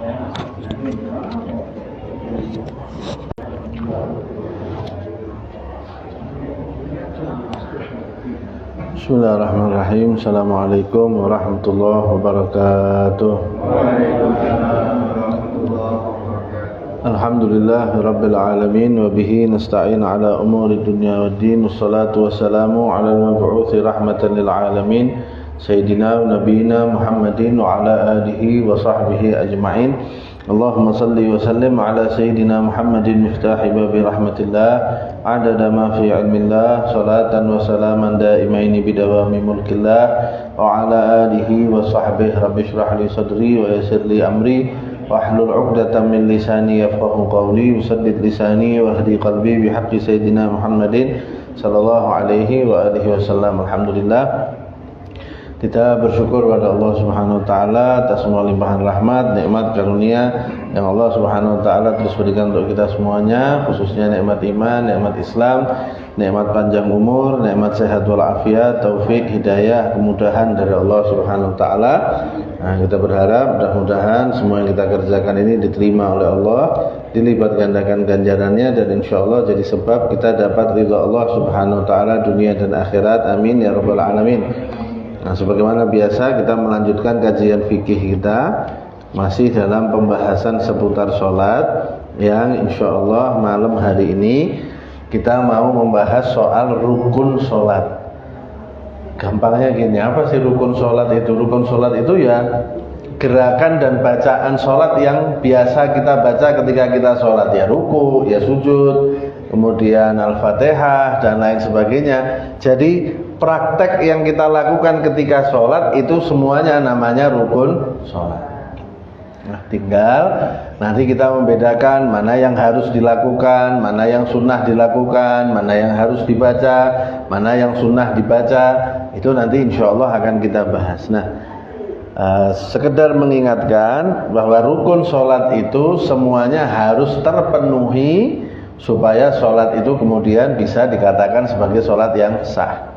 Bismillahirrahmanirrahim. Assalamualaikum warahmatullahi wabarakatuh. Alhamdulillah rabbil alamin wa bihi nasta'in ala umuri dunya waddin. Wassalatu wassalamu ala al-mab'uthi rahmatan lil alamin sayyidina wa nabiyina Muhammadin wa ala alihi wa sahbihi ajma'in. Allahumma salli wa sallim ala sayyidina Muhammadin miftahi babi rahmatillah adada ma fi ilmillah salatan wa salaman daimaini bidawami mulkillah wa ala alihi wa sahbihi rabbi shrah li sadri wa yassir li amri wahlul 'uqdatam min lisani yafqahu qawli wasaddid lisani wa hdi qalbi bihaqqi sayyidina Muhammadin sallallahu alaihi wa alihi wasallam. Alhamdulillah, kita bersyukur pada Allah Subhanahu wa taala atas semua limpahan rahmat, nikmat, karunia yang Allah Subhanahu wa taala terus berikan untuk kita semuanya, khususnya nikmat iman, nikmat Islam, nikmat panjang umur, nikmat sehat wal afiat, taufik, hidayah, kemudahan dari Allah Subhanahu wa taala. Nah, kita berharap mudah-mudahan semua yang kita kerjakan ini diterima oleh Allah, dilipat gandakan ganjarannya, dan insyaallah jadi sebab kita dapat ridha Allah Subhanahu wa taala dunia dan akhirat. Amin ya rabbal alamin. Nah, sebagaimana biasa kita melanjutkan kajian fikih kita masih dalam pembahasan seputar sholat, yang insyaallah malam hari ini kita mau membahas soal rukun sholat. Gampangnya gini, apa sih rukun sholat itu? Rukun sholat itu ya gerakan dan bacaan sholat yang biasa kita baca ketika kita sholat, ya ruku, ya sujud, kemudian al-fatihah dan lain sebagainya. Jadi praktek yang kita lakukan ketika sholat itu semuanya namanya rukun sholat. Nah, tinggal nanti kita membedakan mana yang harus dilakukan, mana yang sunnah dilakukan, mana yang harus dibaca, mana yang sunnah dibaca. Itu nanti insya Allah akan kita bahas. Nah, sekedar mengingatkan bahwa rukun sholat itu semuanya harus terpenuhi supaya sholat itu kemudian bisa dikatakan sebagai sholat yang sah.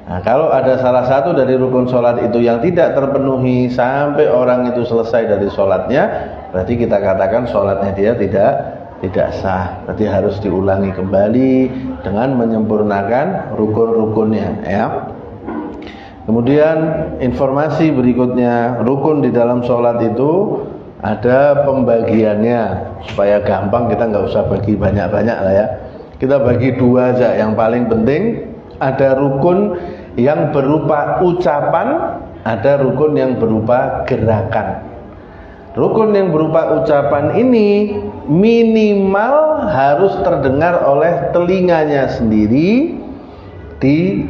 Nah, kalau ada salah satu dari rukun sholat itu yang tidak terpenuhi sampai orang itu selesai dari sholatnya, berarti kita katakan sholatnya dia tidak sah. Berarti harus diulangi kembali dengan menyempurnakan rukun-rukunnya, ya. Kemudian informasi berikutnya, rukun di dalam sholat itu ada pembagiannya. Supaya gampang kita nggak usah bagi banyak-banyak lah ya. Kita bagi dua aja. Yang paling penting, ada rukun yang berupa ucapan, ada rukun yang berupa gerakan. Rukun yang berupa ucapan ini minimal harus terdengar oleh telinganya sendiri di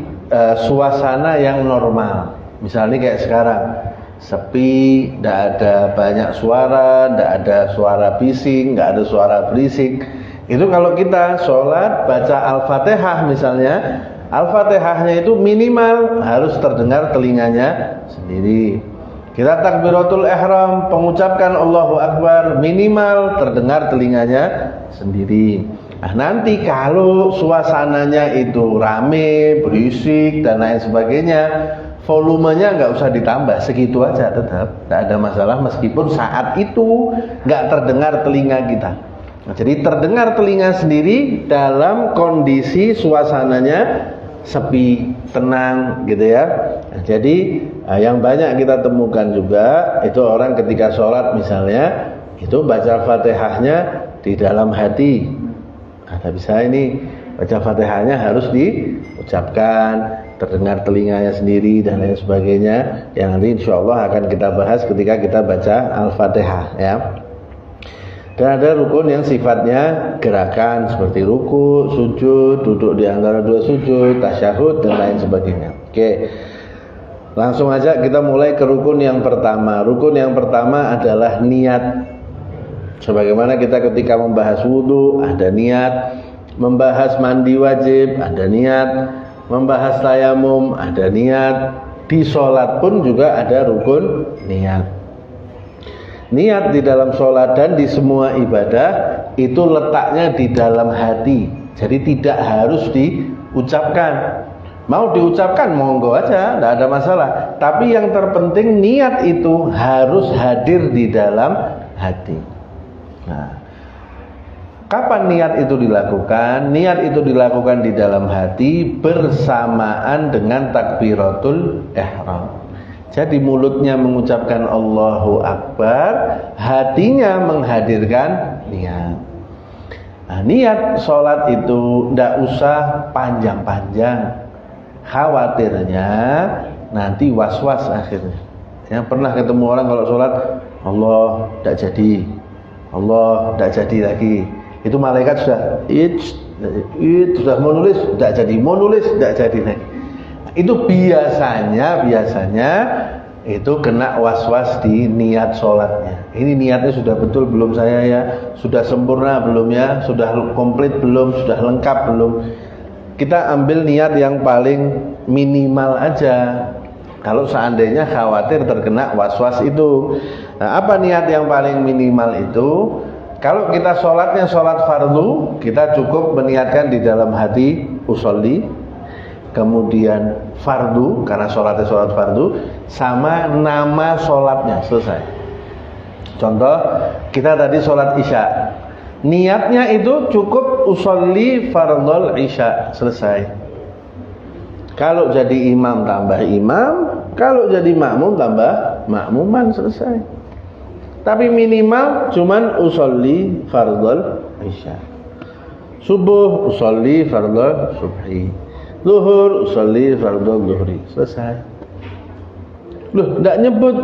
suasana yang normal. Misalnya kayak sekarang, sepi, tidak ada banyak suara, tidak ada suara bising, tidak ada suara berisik. Itu kalau kita sholat baca Al-Fatihah misalnya, Al-Fatihahnya itu minimal harus terdengar telinganya sendiri. Kita takbiratul ihram, mengucapkan Allahu Akbar, minimal terdengar telinganya sendiri. Nah, nanti kalau suasananya itu rame, berisik dan lain sebagainya, volumenya nggak usah ditambah, segitu aja tetap nggak ada masalah, meskipun saat itu nggak terdengar telinga kita. Nah, jadi terdengar telinga sendiri dalam kondisi suasananya sepi, tenang gitu ya. Nah, jadi yang banyak kita temukan juga itu orang ketika sholat misalnya itu baca Fatihahnya di dalam hati. Nah, bisa ini baca Fatihahnya harus diucapkan, terdengar telinganya sendiri dan lain sebagainya, yang nanti insya Allah akan kita bahas ketika kita baca Al-Fatihah, ya. Dan ada rukun yang sifatnya gerakan seperti ruku, sujud, duduk di antara dua sujud, tasyahud dan lain sebagainya. Oke, langsung aja kita mulai ke rukun yang pertama. Rukun yang pertama adalah niat. Sebagaimana kita ketika membahas wudu ada niat, membahas mandi wajib ada niat, membahas tayamum ada niat, di sholat pun juga ada rukun niat. Niat di dalam sholat dan di semua ibadah itu letaknya di dalam hati. Jadi tidak harus diucapkan. Mau diucapkan monggo aja, tidak ada masalah. Tapi yang terpenting niat itu harus hadir di dalam hati. Nah, kapan niat itu dilakukan? Niat itu dilakukan di dalam hati bersamaan dengan takbiratul ihram. Jadi mulutnya mengucapkan Allahu Akbar, hatinya menghadirkan niat. Nah, niat sholat itu tidak usah panjang-panjang. Khawatirnya nanti was-was akhirnya. Ya, pernah ketemu orang kalau sholat, Allah tidak jadi, Allah tidak jadi lagi. Itu malaikat sudah sudah mau nulis, tidak jadi, mau nulis, tidak jadi lagi. Itu biasanya itu kena was-was di niat sholatnya. Ini niatnya sudah betul belum saya ya, sudah sempurna belum ya, sudah komplit belum, sudah lengkap belum. Kita ambil niat yang paling minimal aja. Kalau seandainya khawatir terkena was-was itu. Nah, apa niat yang paling minimal itu? Kalau kita sholatnya sholat fardu, kita cukup meniatkan di dalam hati usolli, kemudian fardu karena sholatnya sholat fardu, sama nama sholatnya, selesai. Contoh, kita tadi sholat isya, niatnya itu cukup usolli fardhul isya, selesai. Kalau jadi imam tambah imam, kalau jadi makmum tambah makmuman, selesai. Tapi minimal cuman usolli fardhul isya. Subuh usolli fardhul subhi. Zuhur usolli fardhul zuhri. Selesai. Loh, enggak nyebut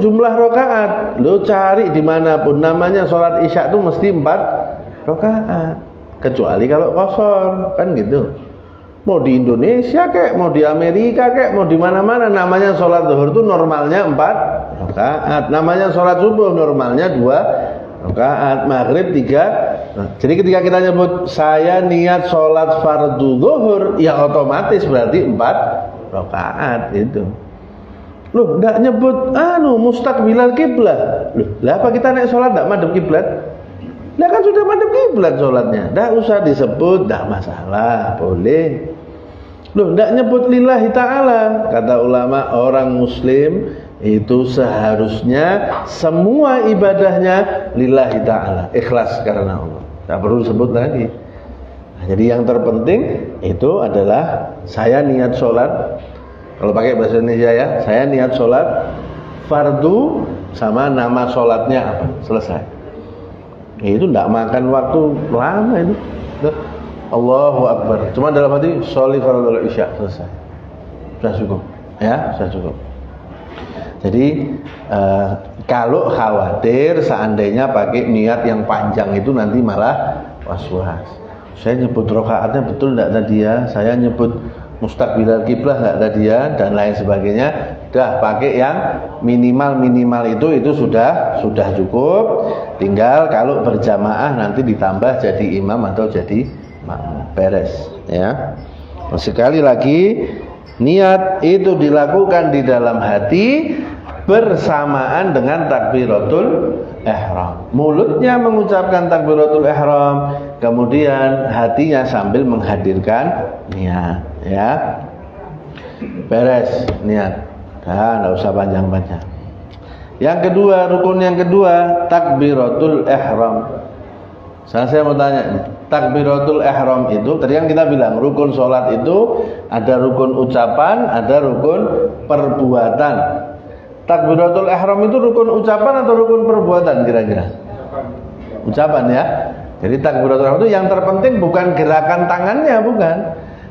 jumlah rakaat. Lo cari dimanapun namanya sholat isya itu mesti 4 rakaat. Kecuali kalau kosor, kan gitu. Mau di Indonesia kek, mau di Amerika kek, mau di mana-mana namanya sholat zuhur itu normalnya 4 rakaat. Namanya sholat subuh normalnya 2 rakaat, maghrib 3. Nah, jadi ketika kita nyebut saya niat sholat fardu zuhur, ya otomatis berarti 4 rakaat itu. Loh, enggak nyebut mustaqbilal kiblat. Loh, lah apa kita naik sholat enggak madhep kiblat? Lah kan sudah madhep kiblat sholatnya. Enggak usah disebut, enggak masalah, boleh. Loh, enggak nyebut lillahi ta'ala. Kata ulama, orang muslim itu seharusnya semua ibadahnya lillahi ta'ala, ikhlas karena Allah. Enggak perlu disebut lagi. Nah, jadi yang terpenting itu adalah saya niat sholat. Kalau pakai bahasa Indonesia ya, saya niat sholat fardu sama nama sholatnya apa, selesai. Itu tidak makan waktu lama itu. Allahu Akbar. Cuma dalam hati sholli fardhul isya, selesai. Sudah cukup, ya, sudah cukup. Jadi kalau khawatir seandainya pakai niat yang panjang itu nanti malah was-was. Saya nyebut rakaatnya betul tidak tadi ya? Saya nyebut mustaqbilal kiblah enggak tadi ya, dan lain sebagainya. Dah pakai yang minimal itu sudah cukup. Tinggal kalau berjamaah nanti ditambah jadi imam atau jadi makmum, beres ya. Sekali lagi, niat itu dilakukan di dalam hati bersamaan dengan takbiratul ihram. Mulutnya mengucapkan takbiratul ihram, kemudian hatinya sambil menghadirkan niat, ya. Beres niat. Nah, enggak usah panjang-panjang. Yang kedua, rukun yang kedua, takbiratul ihram. Saya mau tanya nih, takbiratul ihram itu tadi kan kita bilang rukun sholat itu ada rukun ucapan, ada rukun perbuatan. Takbiratul ihram itu rukun ucapan atau rukun perbuatan kira-kira? Ucapan ya. Jadi takbiratul ihram itu yang terpenting bukan gerakan tangannya, bukan.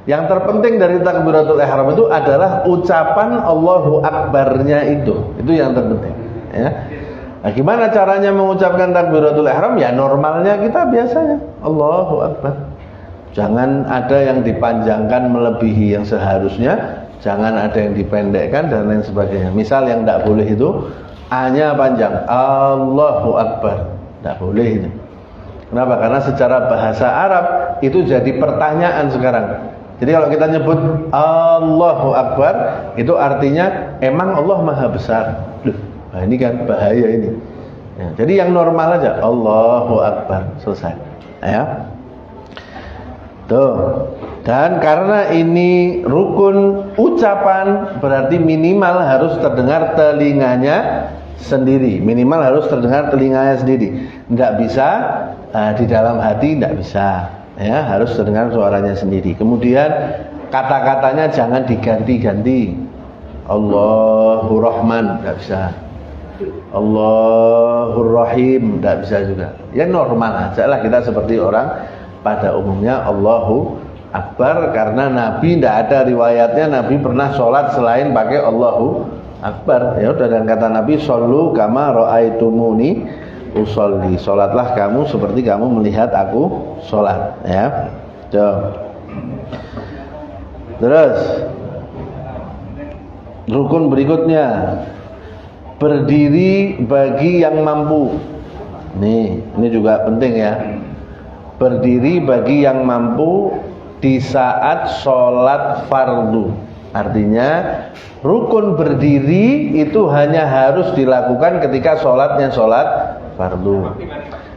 Yang terpenting dari takbiratul ihram itu adalah ucapan Allahu Akbarnya itu yang terpenting, ya. Nah, gimana caranya mengucapkan takbiratul ihram? Ya normalnya kita biasanya Allahu Akbar. Jangan ada yang dipanjangkan melebihi yang seharusnya, jangan ada yang dipendekkan dan lain sebagainya. Misal yang tidak boleh itu A-nya panjang, Allahu Akbar, tidak boleh itu. Kenapa? Karena secara bahasa Arab itu jadi pertanyaan sekarang. Jadi kalau kita nyebut Allahu Akbar, itu artinya emang Allah Maha Besar. Loh, nah ini kan bahaya ini. Ya, jadi yang normal aja Allahu Akbar, selesai. Ya. Tuh. Dan karena ini rukun ucapan, berarti minimal harus terdengar telinganya sendiri, minimal harus terdengar telinganya sendiri. Nggak bisa di dalam hati, nggak bisa, ya harus terdengar suaranya sendiri. Kemudian kata-katanya jangan diganti-ganti. Allahur Rahman nggak bisa, Allahur Rahim nggak bisa juga. Ya normal aja lah kita seperti orang pada umumnya Allahu Akbar, karena Nabi tidak ada riwayatnya Nabi pernah sholat selain pakai Allahu Akbar. Ya udah, dan kata Nabi, shollu kama ra'aitumuni usolli, sholatlah kamu seperti kamu melihat aku sholat. Ya, terus rukun berikutnya, berdiri bagi yang mampu. Ini juga penting ya. Berdiri bagi yang mampu di saat sholat fardu. Artinya rukun berdiri itu hanya harus dilakukan ketika sholatnya sholat fardu.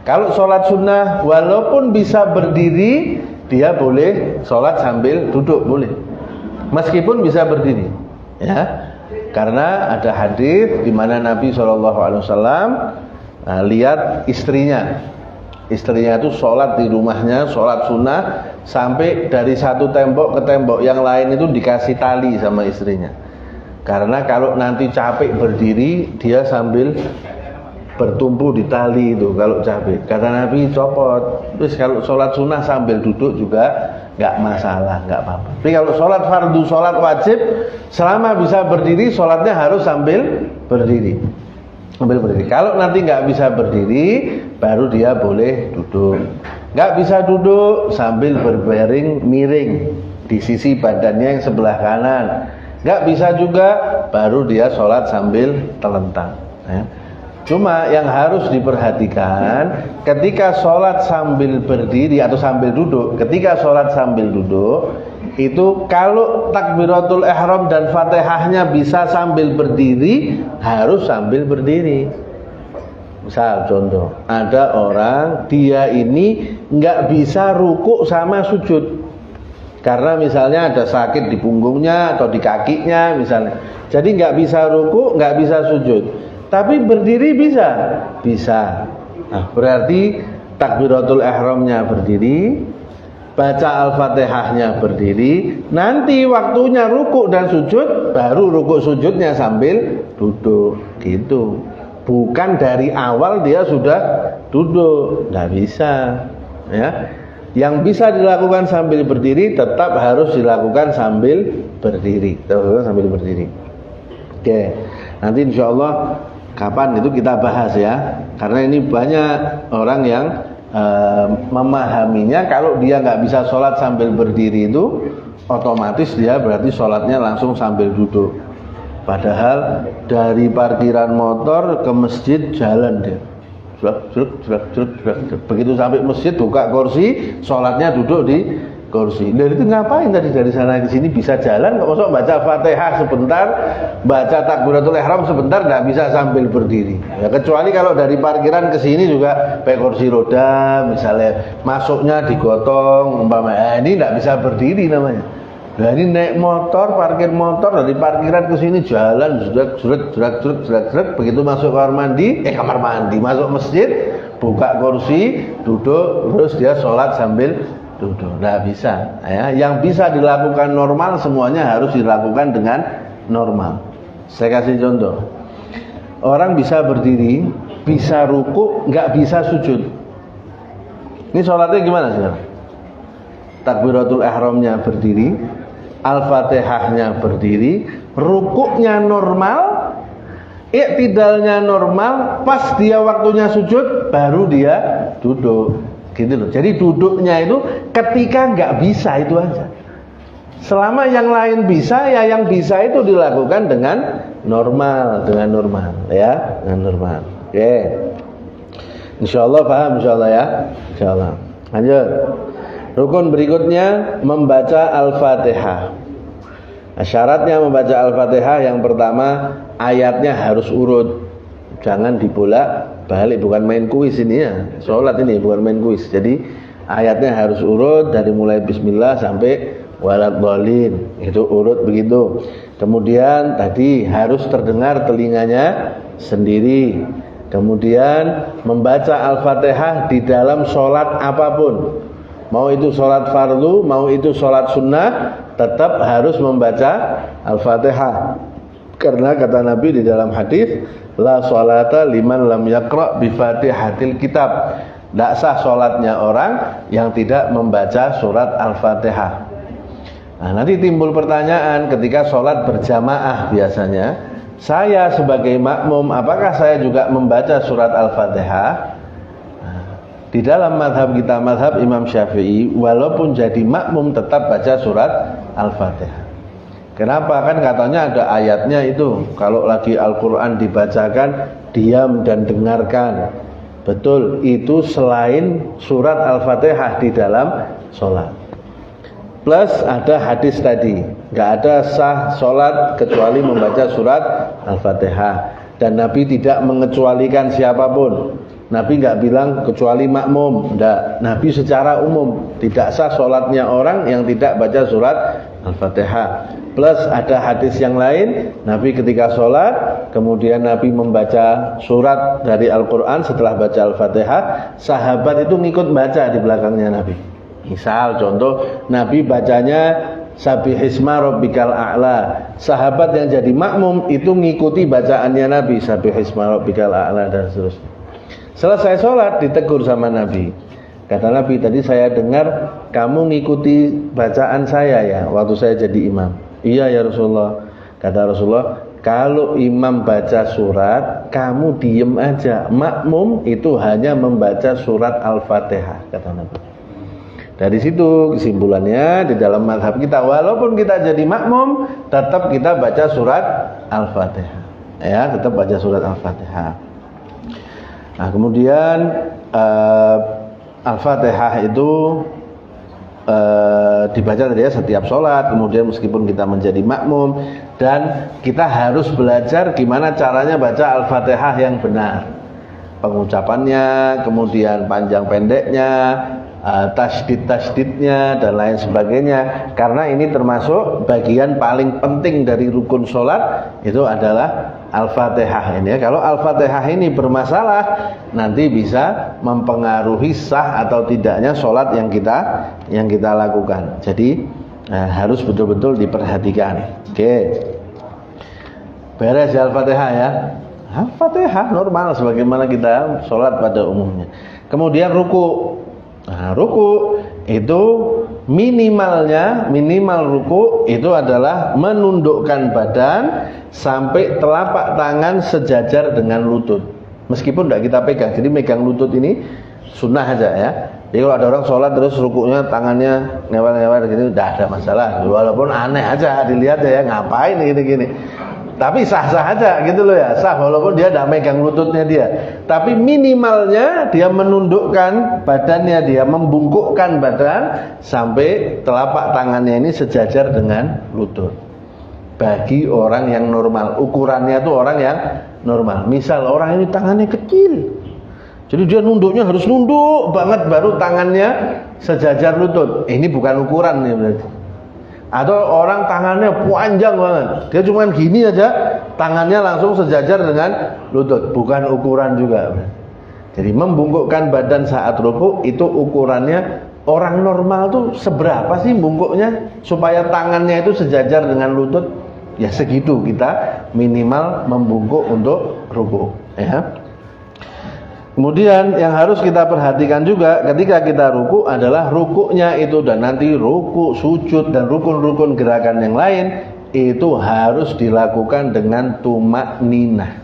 Kalau sholat sunnah walaupun bisa berdiri, dia boleh sholat sambil duduk, boleh, meskipun bisa berdiri, ya. Karena ada hadis di mana Nabi SAW lihat istrinya itu sholat di rumahnya, sholat sunnah, sampai dari satu tembok ke tembok yang lain itu dikasih tali sama istrinya. Karena kalau nanti capek berdiri, dia sambil bertumpu di tali itu kalau capek. Kata Nabi, copot. Terus kalau sholat sunnah sambil duduk juga nggak masalah, nggak apa-apa. Tapi kalau sholat fardu, sholat wajib, selama bisa berdiri, sholatnya harus sambil berdiri. Kalau nanti nggak bisa berdiri, baru dia boleh duduk. Nggak bisa duduk sambil berbaring miring di sisi badannya yang sebelah kanan. Nggak bisa juga, baru dia sholat sambil telentang. Ya. Cuma yang harus diperhatikan, ketika sholat sambil berdiri atau sambil duduk, ketika sholat sambil duduk, itu kalau takbiratul ihram dan fatihahnya bisa sambil berdiri, harus sambil berdiri. Misal contoh, ada orang dia ini nggak bisa rukuk sama sujud karena misalnya ada sakit di punggungnya atau di kakinya misalnya, jadi nggak bisa rukuk, nggak bisa sujud, tapi berdiri bisa. Nah, berarti takbiratul ihramnya berdiri, baca al-fatihahnya berdiri, nanti waktunya rukuk dan sujud, baru rukuk sujudnya sambil duduk, gitu. Bukan dari awal dia sudah duduk, nggak bisa. Ya, yang bisa dilakukan sambil berdiri tetap harus dilakukan sambil berdiri, Oke, nanti insya Allah kapan itu kita bahas ya, karena ini banyak orang yang memahaminya kalau dia nggak bisa sholat sambil berdiri itu otomatis dia berarti sholatnya langsung sambil duduk. Padahal dari parkiran motor ke masjid jalan dia, begitu sampai masjid buka kursi, sholatnya duduk di kursi. Dari itu ngapain tadi dari sana ke sini bisa jalan, kok masuk baca Fatihah sebentar, baca takbiratul ihram sebentar, nggak bisa sambil berdiri. Ya, kecuali kalau dari parkiran ke sini juga pakai kursi roda, misalnya masuknya digotong, umpamanya, ini nggak bisa berdiri namanya. Nah ini naik motor, parkir motor dari parkiran ke sini jalan, jerat, begitu masuk kamar mandi, masuk masjid, buka kursi, duduk, terus dia sholat sambil duduk. Nggak bisa. Ya, yang bisa dilakukan normal semuanya harus dilakukan dengan normal. Saya kasih contoh. Orang bisa berdiri, bisa ruku, nggak bisa sujud. Ini sholatnya gimana sekarang? Takbiratul ihramnya berdiri, al-fatihahnya berdiri, rukuknya normal, iktidalnya normal, pas dia waktunya sujud baru dia duduk, gitu loh. Jadi duduknya itu ketika nggak bisa itu aja. Selama yang lain bisa, ya yang bisa itu dilakukan dengan normal, ya, dengan normal. Oke, insyaallah paham, insyaallah ya, insyaallah. Lanjut. Rukun berikutnya membaca Al-Fatihah. Nah, syaratnya membaca Al-Fatihah yang pertama ayatnya harus urut. Jangan dibolak-balik, bukan main kuis ini ya. Salat ini bukan main kuis. Jadi ayatnya harus urut dari mulai bismillah sampai waladhdallin. Itu urut begitu. Kemudian tadi harus terdengar telinganya sendiri. Kemudian membaca Al-Fatihah di dalam sholat apapun, mau itu sholat fardu, mau itu sholat sunnah, tetap harus membaca Al-Fatihah. Karena kata Nabi di dalam hadis, la sholata liman lam yaqra bi fatihatil kitab. Tidak sah sholatnya orang yang tidak membaca surat Al-Fatihah. Nah, nanti timbul pertanyaan ketika sholat berjamaah biasanya, saya sebagai makmum, apakah saya juga membaca surat Al-Fatihah? Nah, di dalam mazhab kita, mazhab Imam Syafi'i, walaupun jadi makmum tetap baca surat Al-Fatihah. Kenapa? Kan katanya ada ayatnya itu, kalau lagi Al-Quran dibacakan, diam dan dengarkan. Betul, itu selain surat Al-Fatihah di dalam sholat. Plus ada hadis tadi, nggak ada sah sholat kecuali membaca surat Al-Fatihah. Dan Nabi tidak mengecualikan siapapun. Nabi nggak bilang kecuali makmum, enggak. Nabi secara umum tidak sah sholatnya orang yang tidak baca surat Al-Fatihah. Plus ada hadis yang lain, Nabi ketika sholat, kemudian Nabi membaca surat dari Al-Quran setelah baca Al-Fatihah, sahabat itu ngikut baca di belakangnya Nabi. Misal contoh, Nabi bacanya Sabbihisma Rabbikal A'la, sahabat yang jadi makmum itu ngikuti bacaannya Nabi, Sabbihisma Rabbikal A'la, dan seterusnya. Selesai sholat ditegur sama Nabi. Kata Nabi, tadi saya dengar kamu ngikuti bacaan saya ya waktu saya jadi imam. Iya ya Rasulullah. Kata Rasulullah, kalau imam baca surat, kamu diem aja. Makmum itu hanya membaca surat Al-Fatihah, kata Nabi. Dari situ kesimpulannya di dalam mazhab kita, walaupun kita jadi makmum, tetap kita baca surat Al-Fatihah. Ya, tetap baca surat Al-Fatihah. Nah, kemudian Al-Fatihah itu dibaca tadi ya setiap sholat. Kemudian meskipun kita menjadi makmum, dan kita harus belajar gimana caranya baca Al-Fatihah yang benar, pengucapannya, kemudian panjang pendeknya, tasdid-tasdidnya dan lain sebagainya. Karena ini termasuk bagian paling penting dari rukun sholat, itu adalah Al-Fatihah ini ya. Kalau Al-Fatihah ini bermasalah, nanti bisa mempengaruhi sah atau tidaknya sholat yang kita lakukan. Jadi harus betul-betul diperhatikan. Oke, beres ya Al-Fatihah ya. Al-Fatihah normal sebagaimana kita sholat pada umumnya. Kemudian ruku. Nah, ruku itu minimal ruku itu adalah menundukkan badan sampai telapak tangan sejajar dengan lutut. Meskipun tidak kita pegang, jadi megang lutut ini sunnah aja ya. Jadi kalau ada orang sholat terus rukunya tangannya ngewel-ngewel gini, tidak ada masalah. Walaupun aneh aja dilihat ya, ngapain gini-gini. Tapi sah-sah aja gitu loh ya, sah walaupun dia tidak megang lututnya dia. Tapi minimalnya dia menundukkan badannya, dia membungkukkan badan sampai telapak tangannya ini sejajar dengan lutut. Bagi orang yang normal, ukurannya itu orang yang normal. Misal orang ini tangannya kecil, jadi dia nunduknya harus nunduk banget baru tangannya sejajar lutut. Ini bukan ukuran nih berarti. Atau orang tangannya panjang banget, dia cuma gini aja, tangannya langsung sejajar dengan lutut, bukan ukuran juga. Jadi membungkukkan badan saat ruku itu ukurannya, orang normal tuh seberapa sih bungkuknya supaya tangannya itu sejajar dengan lutut? Ya segitu kita minimal membungkuk untuk ruku ya. Kemudian yang harus kita perhatikan juga ketika kita ruku adalah rukuknya itu, dan nanti ruku, sujud dan rukun-rukun gerakan yang lain itu harus dilakukan dengan tumakninah.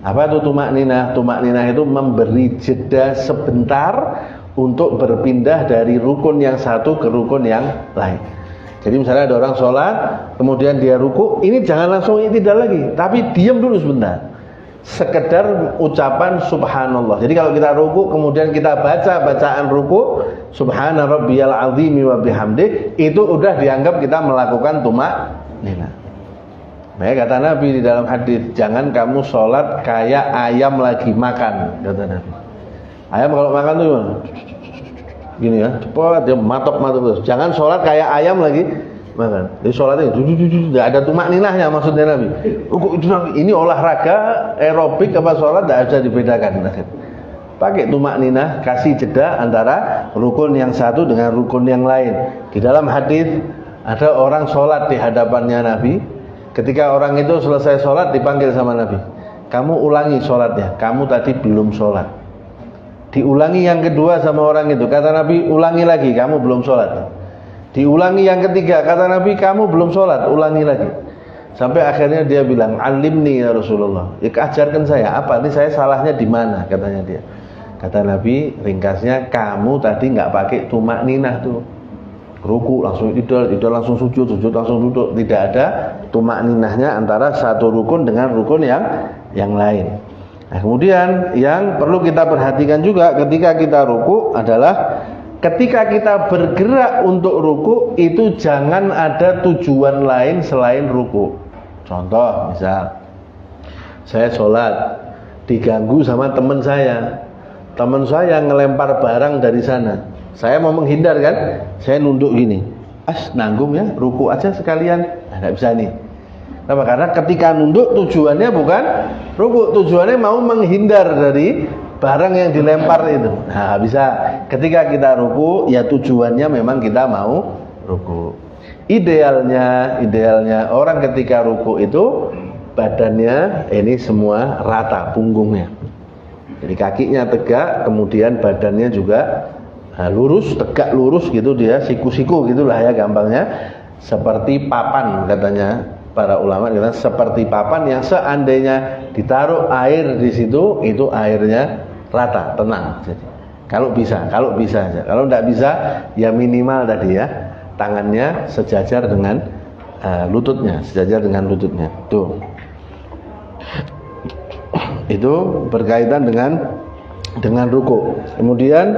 Apa itu tumakninah? Tumakninah itu memberi jeda sebentar untuk berpindah dari rukun yang satu ke rukun yang lain. Jadi misalnya ada orang sholat, kemudian dia ruku, ini jangan langsung i'tidal lagi, tapi diam dulu sebentar. Sekedar ucapan subhanallah. Jadi kalau kita ruku kemudian kita baca bacaan ruku subhana rabbiyal azimi wa bihamdi, itu udah dianggap kita melakukan tumakninah. Nah, kata Nabi di dalam hadis, jangan kamu sholat kayak ayam lagi makan, kata Nabi. Ayam kalau makan tuh gini ya, cepat dia matok terus. Jangan sholat kayak ayam lagi Makan. Jadi sholatnya tidak ada tumak ninahnya maksudnya Nabi. Ruku itu ini olahraga aerobik apa sholat tidak bisa dibedakan. Pakai tumak ninah, kasih jeda antara rukun yang satu dengan rukun yang lain. Di dalam hadis ada orang sholat di hadapannya Nabi. Ketika orang itu selesai sholat dipanggil sama Nabi. Kamu ulangi sholatnya. Kamu tadi belum sholat. Diulangi yang kedua sama orang itu. Kata Nabi, ulangi lagi. Kamu belum sholat. Diulangi yang ketiga, kata Nabi, kamu belum sholat, ulangi lagi. Sampai akhirnya dia bilang, alimni ya Rasulullah, ya ajarkan saya, apa ini saya salahnya di mana, katanya dia. Kata Nabi, ringkasnya, kamu tadi nggak pakai tumak ninah tuh. Ruku langsung idul langsung sujud langsung duduk. Tidak ada tumak ninahnya antara satu rukun dengan rukun yang lain. Nah, kemudian yang perlu kita perhatikan juga ketika kita ruku adalah ketika kita bergerak untuk ruku itu jangan ada tujuan lain selain ruku. Contoh, misal saya sholat diganggu sama teman saya ngelempar barang dari sana. Saya mau menghindar kan, saya nunduk gini, nanggung ya, ruku aja sekalian. Nggak bisa nih. Kenapa? Karena ketika nunduk tujuannya bukan ruku, tujuannya mau menghindar dari barang yang dilempar itu. Nah, bisa. Ketika kita ruku, ya tujuannya memang kita mau ruku. Idealnya orang ketika ruku itu badannya ini semua rata punggungnya. Jadi kakinya tegak, kemudian badannya juga lurus, tegak lurus gitu dia, siku-siku gitulah ya gampangnya. Seperti papan katanya para ulama, seperti papan yang seandainya ditaruh air di situ, itu airnya rata, tenang. Jadi, kalau bisa aja. Kalau tidak bisa, ya minimal tadi ya, tangannya sejajar dengan lututnya. Tuh. Itu berkaitan dengan ruku. Kemudian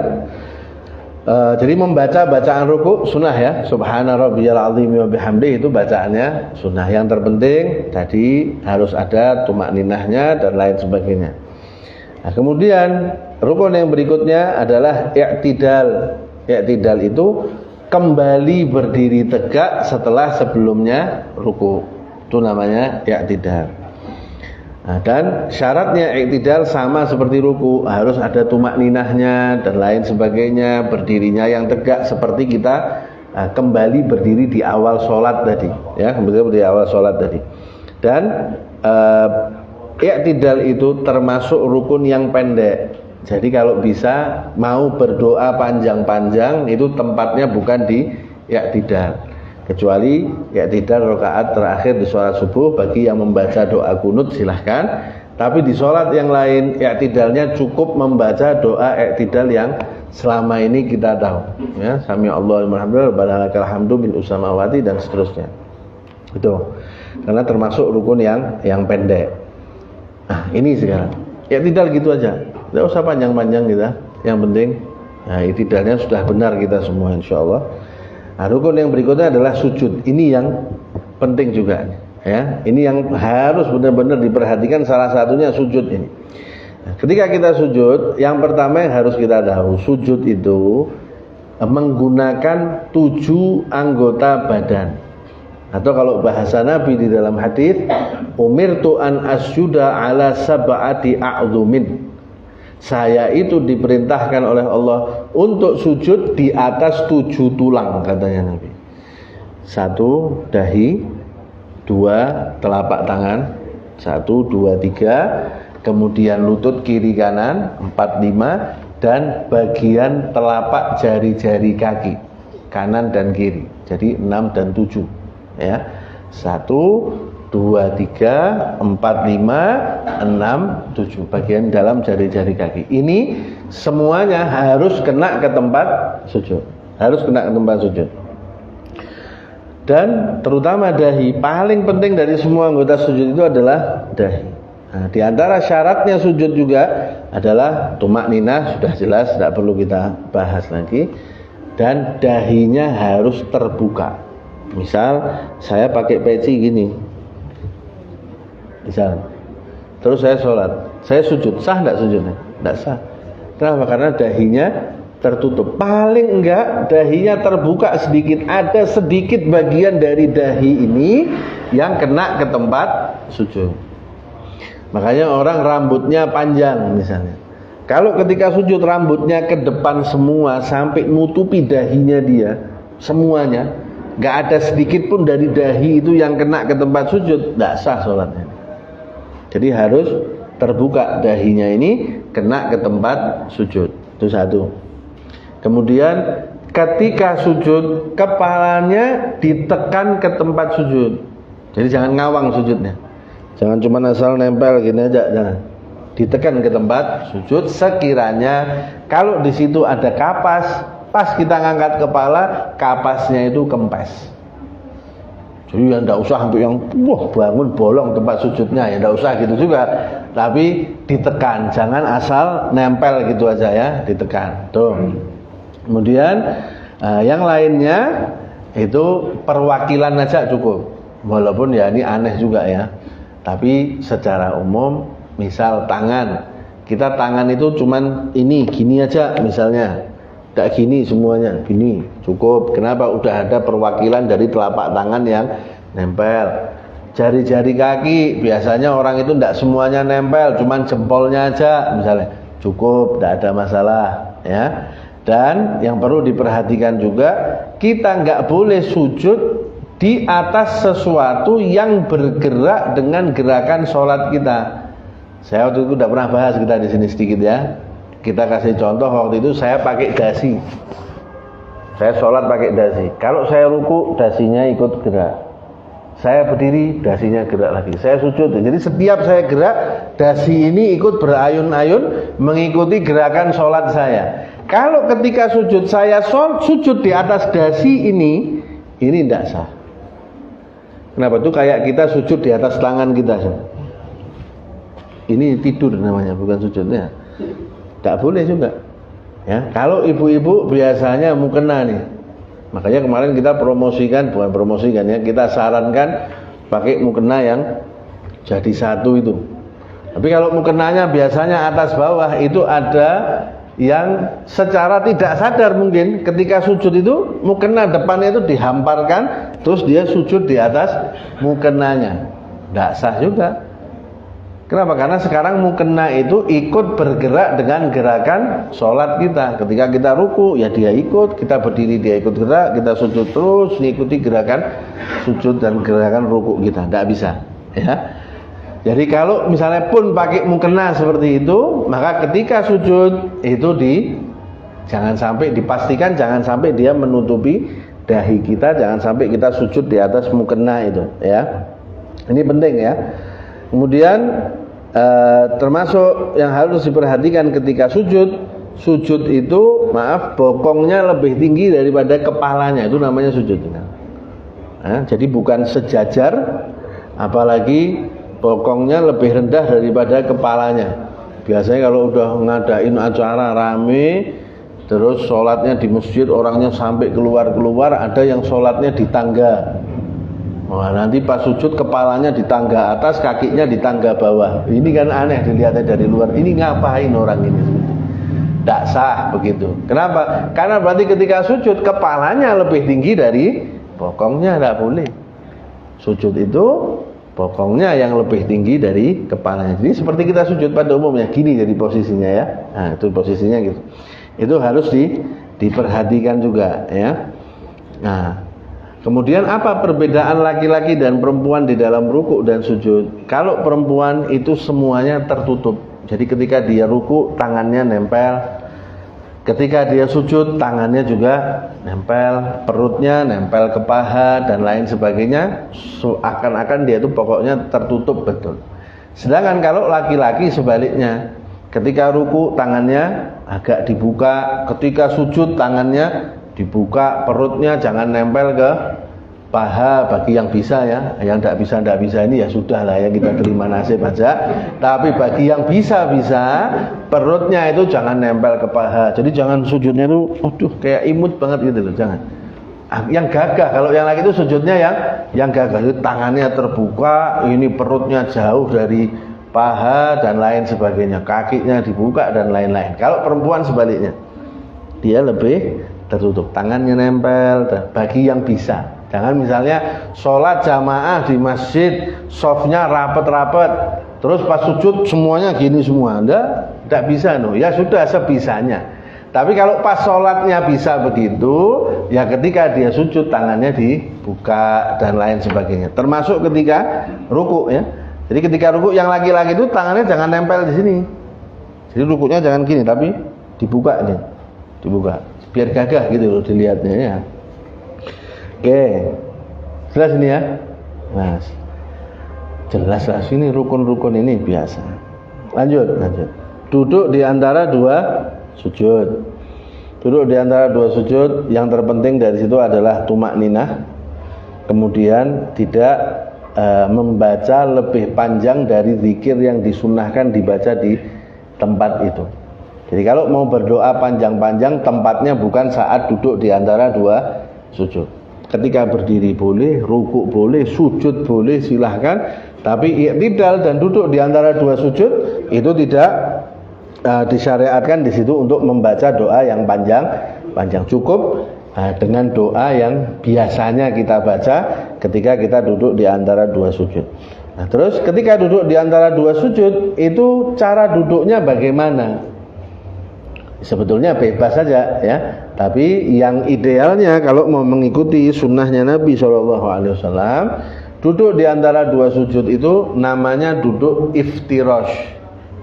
jadi membaca bacaan ruku sunnah ya. Subhana rabbiyal azim wa bihamdi itu bacaannya sunnah. Yang terpenting tadi harus ada tumak ninahnya dan lain sebagainya. Nah, kemudian rukun yang berikutnya adalah i'tidal. I'tidal itu kembali berdiri tegak setelah sebelumnya ruku. Itu namanya i'tidal. Nah, dan syaratnya i'tidal sama seperti ruku, harus ada tumak ninahnya dan lain sebagainya, berdirinya yang tegak seperti kita kembali berdiri di awal sholat tadi, ya, kembali di awal sholat tadi. Dan i'tidal itu termasuk rukun yang pendek. Jadi kalau bisa mau berdoa panjang-panjang itu tempatnya bukan di i'tidal. Kecuali i'tidal rakaat terakhir di sholat subuh bagi yang membaca doa kunut silahkan. Tapi di sholat yang lain i'tidalnya cukup membaca doa i'tidal yang selama ini kita tahu. Ya, Sami Allahu liman hamidah, Rabbana lakal hamdu bil samawati dan seterusnya. Itu karena termasuk rukun yang pendek. Nah, ini sekarang i'tidal gitu aja, tidak usah panjang-panjang kita. Yang penting i'tidalnya sudah benar kita semua insyaallah. Nah, rukun yang berikutnya adalah sujud. Ini yang penting juga ya. Ini yang harus benar-benar diperhatikan, salah satunya sujud ini. Nah, ketika kita sujud, yang pertama yang harus kita tahu, sujud itu menggunakan 7 anggota badan. Atau kalau bahasa Nabi di dalam hadis, umirtu an asjuda ala sab'ati a'dzumin. Saya itu diperintahkan oleh Allah untuk sujud di atas 7 tulang, katanya Nabi. 1 dahi, 2 telapak tangan, 1, 2, 3, kemudian lutut kiri kanan, 4, 5, dan bagian telapak jari-jari kaki kanan dan kiri. Jadi 6 dan 7 ya. 1, 2, 3, 4, 5, 6, 7 bagian dalam jari-jari kaki. Ini semuanya harus kena ke tempat sujud. Dan terutama dahi, paling penting dari semua anggota sujud itu adalah dahi. Nah, di antara syaratnya sujud juga adalah tumak ninah, sudah jelas, tidak perlu kita bahas lagi. Dan dahinya harus terbuka. Misal saya pakai peci gini, misal, terus saya sholat, saya sujud, sah tidak sujudnya? Tidak sah. Kenapa? Karena dahinya tertutup. Paling enggak dahinya terbuka sedikit, ada sedikit bagian dari dahi ini yang kena ke tempat sujud. Makanya orang rambutnya panjang misalnya, kalau ketika sujud rambutnya ke depan semua sampai nutupi dahinya dia semuanya, enggak ada sedikit pun dari dahi itu yang kena ke tempat sujud, enggak sah sholatnya. Jadi harus terbuka dahinya ini kena ke tempat sujud. Itu satu. Kemudian ketika sujud kepalanya ditekan ke tempat sujud. Jadi jangan ngawang sujudnya. Jangan cuma asal nempel gini aja, jangan. Ditekan ke tempat sujud sekiranya kalau di situ ada kapas, pas kita ngangkat kepala, kapasnya itu kempes. Jadi ya enggak usah sampai yang bangun bolong tempat sujudnya, ya enggak usah gitu juga. Tapi ditekan, jangan asal nempel gitu aja ya, ditekan. Tuh. Kemudian yang lainnya itu perwakilan aja cukup. Walaupun ya ini aneh juga ya. Tapi secara umum misal tangan, kita tangan itu cuman ini gini aja misalnya. Enggak gini semuanya, gini cukup. Kenapa? Udah ada perwakilan dari telapak tangan yang nempel. Jari-jari kaki biasanya orang itu enggak semuanya nempel, cuman jempolnya aja misalnya. Cukup, enggak ada masalah ya. Dan yang perlu diperhatikan juga, kita nggak boleh sujud di atas sesuatu yang bergerak dengan gerakan sholat kita. Saya waktu itu udah pernah bahas kita di sini sedikit ya. Kita kasih contoh, waktu itu saya pakai dasi. Saya sholat pakai dasi. Kalau saya ruku, dasinya ikut gerak. Saya berdiri, dasinya gerak lagi. Saya sujud. Jadi setiap saya gerak, dasi ini ikut berayun-ayun mengikuti gerakan sholat saya. Kalau ketika sujud saya sujud di atas dasi ini tidak sah. Kenapa? Itu kayak kita sujud di atas tangan kita. Ini tidur namanya, bukan sujudnya. Tidak boleh juga. Ya, kalau ibu-ibu biasanya mukena nih. Makanya kemarin kita bukan promosikan ya, kita sarankan pakai mukena yang jadi satu itu. Tapi kalau mukenanya biasanya atas bawah, itu ada yang secara tidak sadar mungkin ketika sujud itu mukena depannya itu dihamparkan, terus dia sujud di atas mukenanya. Tidak sah juga. Kenapa? Karena sekarang mukena itu ikut bergerak dengan gerakan sholat kita. Ketika kita ruku, ya dia ikut. Kita berdiri, dia ikut gerak. Kita sujud terus, mengikuti gerakan sujud dan gerakan ruku kita. Tidak bisa ya. Jadi kalau misalnya pun pakai mukena seperti itu, maka ketika sujud itu jangan sampai dipastikan jangan sampai dia menutupi dahi kita, jangan sampai kita sujud di atas mukena itu ya. Ini penting ya. Kemudian termasuk yang harus diperhatikan ketika sujud itu bokongnya lebih tinggi daripada kepalanya, itu namanya sujud. Jadi bukan sejajar, apalagi bokongnya lebih rendah daripada kepalanya. Biasanya kalau udah ngadain acara rame, terus sholatnya di masjid orangnya sampai keluar-keluar, ada yang sholatnya di tangga. Wah, nanti pas sujud kepalanya di tangga atas, kakinya di tangga bawah. Ini kan aneh dilihatnya dari luar. Ini ngapain orang ini? Tidak sah begitu. Kenapa? Karena berarti ketika sujud kepalanya lebih tinggi dari bokongnya, tidak boleh. Sujud itu bokongnya yang lebih tinggi dari kepalanya. Jadi seperti kita sujud pada umumnya, gini jadi posisinya ya. Nah, itu posisinya gitu. Itu harus diperhatikan juga ya. Nah, kemudian apa perbedaan laki-laki dan perempuan di dalam ruku dan sujud? Kalau perempuan itu semuanya tertutup. Jadi ketika dia ruku tangannya nempel. Ketika dia sujud tangannya juga nempel, perutnya nempel ke paha dan lain sebagainya, seakan-akan dia itu pokoknya tertutup betul. Sedangkan kalau laki-laki sebaliknya, ketika ruku tangannya agak dibuka, ketika sujud tangannya dibuka, perutnya jangan nempel ke paha bagi yang bisa ya. Yang tidak bisa ini ya sudah lah ya, kita terima nasib aja. Tapi bagi yang bisa perutnya itu jangan nempel ke paha. Jadi jangan sujudnya itu kayak imut banget gitu loh, jangan. Yang gagah, kalau yang lagi itu sujudnya yang gagah itu tangannya terbuka, ini perutnya jauh dari paha dan lain sebagainya, kakinya dibuka dan lain-lain. Kalau perempuan sebaliknya, dia lebih tertutup, tangannya nempel. Bagi yang bisa, jangan misalnya sholat jamaah di masjid, softnya rapet-rapet, terus pas sujud semuanya gini semua, enggak bisa no. Ya sudah sebisanya. Tapi kalau pas sholatnya bisa begitu, ya ketika dia sujud tangannya dibuka dan lain sebagainya. Termasuk ketika ruku ya. Jadi ketika ruku yang laki-laki itu tangannya jangan nempel di sini. Jadi rukunya jangan gini, tapi dibuka nih, dibuka, biar gagah gitu loh dilihatnya ya. Oke, jelas ini ya, Mas. Jelas lah sini rukun-rukun ini biasa. Lanjut. Duduk di antara dua sujud. Duduk di antara dua sujud, yang terpenting dari situ adalah tumak ninah. Kemudian tidak membaca lebih panjang dari zikir yang disunnahkan dibaca di tempat itu. Jadi kalau mau berdoa panjang-panjang, tempatnya bukan saat duduk di antara dua sujud. Ketika berdiri boleh, ruku boleh, sujud boleh, silahkan. Tapi i'tidal dan duduk di antara dua sujud itu tidak disyariatkan di situ untuk membaca doa yang panjang. Cukup dengan doa yang biasanya kita baca ketika kita duduk di antara dua sujud. Nah, terus ketika duduk di antara dua sujud itu cara duduknya bagaimana? Sebetulnya bebas saja ya. Tapi yang idealnya kalau mau mengikuti sunnahnya Nabi SAW, duduk di antara dua sujud itu namanya duduk iftirash.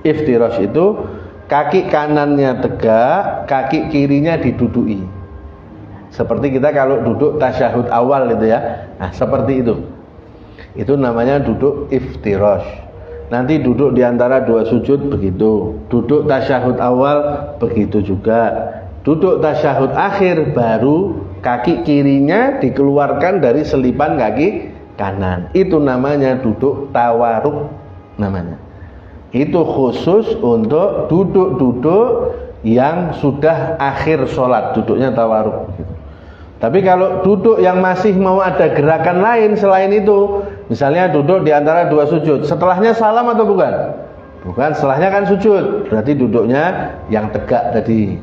Iftirash itu kaki kanannya tegak, kaki kirinya diduduki. Seperti kita kalau duduk tasyahud awal itu ya. Nah, seperti itu. Itu namanya duduk iftirash. Nanti duduk di antara dua sujud begitu. Duduk tasyahud awal begitu juga. Duduk tasyahud akhir baru kaki kirinya dikeluarkan dari selipan kaki kanan. Itu namanya duduk tawaruk namanya. Itu khusus untuk duduk-duduk yang sudah akhir sholat, duduknya tawaruk begitu. Tapi kalau duduk yang masih mau ada gerakan lain selain itu, misalnya duduk di antara dua sujud, setelahnya salam atau bukan? Bukan, setelahnya kan sujud, berarti duduknya yang tegak tadi.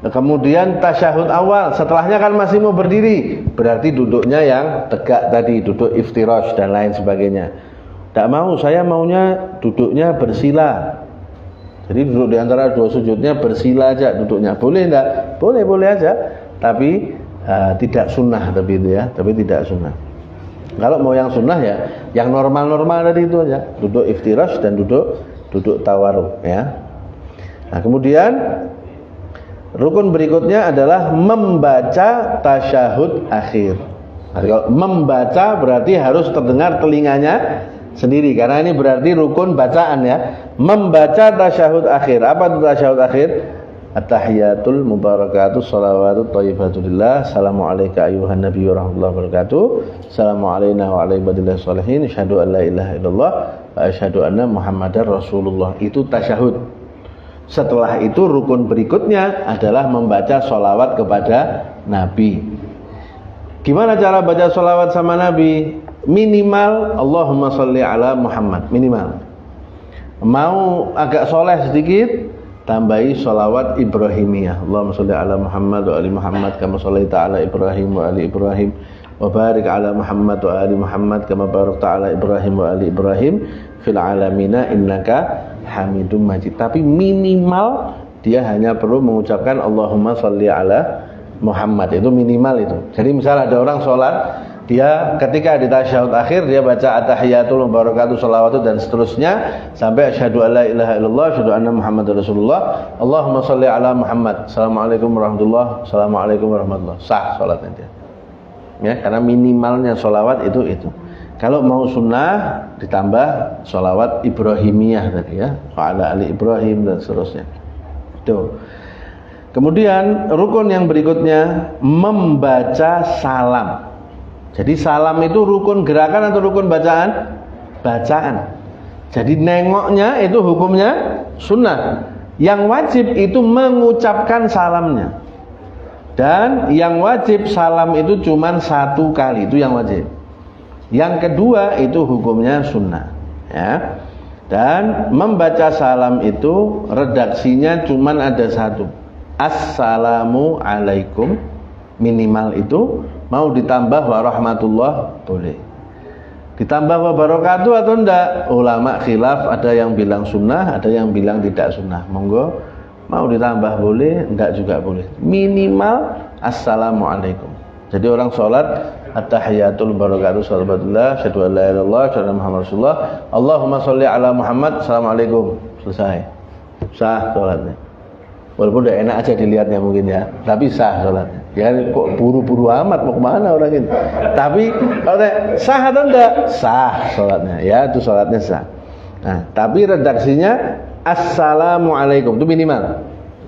Kemudian tasyahud awal, setelahnya kan masih mau berdiri, berarti duduknya yang tegak tadi, duduk iftirash dan lain sebagainya. Tidak mau, saya maunya duduknya bersila. Jadi duduk di antara dua sujudnya bersila aja duduknya. Boleh enggak? Boleh aja. Tapi tidak sunnah tapi itu ya, tapi tidak sunnah. Kalau mau yang sunnah ya, yang normal-normal tadi itu aja, duduk iftirash dan duduk tawaruk ya. Nah, kemudian rukun berikutnya adalah membaca tasyahud akhir. Nah, kalau membaca berarti harus terdengar telinganya sendiri, karena ini berarti rukun bacaan ya. Membaca tasyahud akhir. Apa itu tasyahud akhir? At-tahiyatul mubarakatuh salawatut thayyibatulillah. Assalamualaikum ayuhan nabiyyu warahmatullahi wabarakatuh. Assalamualaikum wa ala ibadillah sholihin. Asyhadu an la ilaha illallah wa asyhadu anna muhammadar rasulullah. Itu tasyahud. Setelah itu rukun berikutnya adalah membaca sholawat kepada Nabi. Gimana cara baca sholawat sama Nabi? Minimal Allahumma sholli ala Muhammad, minimal. Mau agak soleh sedikit, tambahi sholawat Ibrahimiyah. Allahumma sholli ala Muhammad wa ali Muhammad kama shollaita ala Ibrahim wa ali Ibrahim wa barik ala Muhammad wa ali Muhammad kama barakta ala Ibrahim wa ali Ibrahim fil alamina innaka Hamidum Majid. Tapi minimal dia hanya perlu mengucapkan Allahumma sholli ala Muhammad, itu minimal itu. Jadi misal ada orang sholat, dia ketika di tasyahud akhir dia baca at-tahiyatul mubarakatuh salawatu dan seterusnya sampai asyhadu alla ilaha illallah asyhadu anna muhammadar rasulullah Allahumma sholli ala Muhammad assalamualaikum warahmatullahi assalamualaikum warahmatullahi, sah salatnya dia ya, karena minimalnya sholawat itu. Kalau mau sunnah ditambah sholawat Ibrahimiyah tadi ya, wa ala ali Ibrahim dan seterusnya itu. Kemudian rukun yang berikutnya membaca salam. Jadi salam itu rukun gerakan atau rukun bacaan? Bacaan. Jadi nengoknya itu hukumnya sunnah. Yang wajib itu mengucapkan salamnya. Dan yang wajib salam itu cuma satu kali, itu yang wajib. Yang kedua itu hukumnya sunnah ya. Dan membaca salam itu redaksinya cuma ada satu. assalamu alaikum, minimal itu. Mau ditambah warahmatullah boleh. Ditambah wabarakatuh atau enggak? Ulama khilaf, ada yang bilang sunnah, ada yang bilang tidak sunnah. Monggo, mau ditambah boleh, enggak juga boleh. Minimal assalamualaikum. Jadi orang sholat at-tahiyatul barakatuh salawatullah syahadu an la ilaha illallah syahadu Muhammad Rasulullah Allahumma sholli ala Muhammad, assalamualaikum, selesai. Sah sholatnya. Walaupun udah enak aja dilihatnya mungkin ya, tapi sah sholatnya. Ya kok buru-buru amat mau kemana orang ini? Tapi kalau sah atau enggak? Sah sholatnya. Ya itu sholatnya sah. Nah, tapi redaksinya assalamualaikum itu minimal.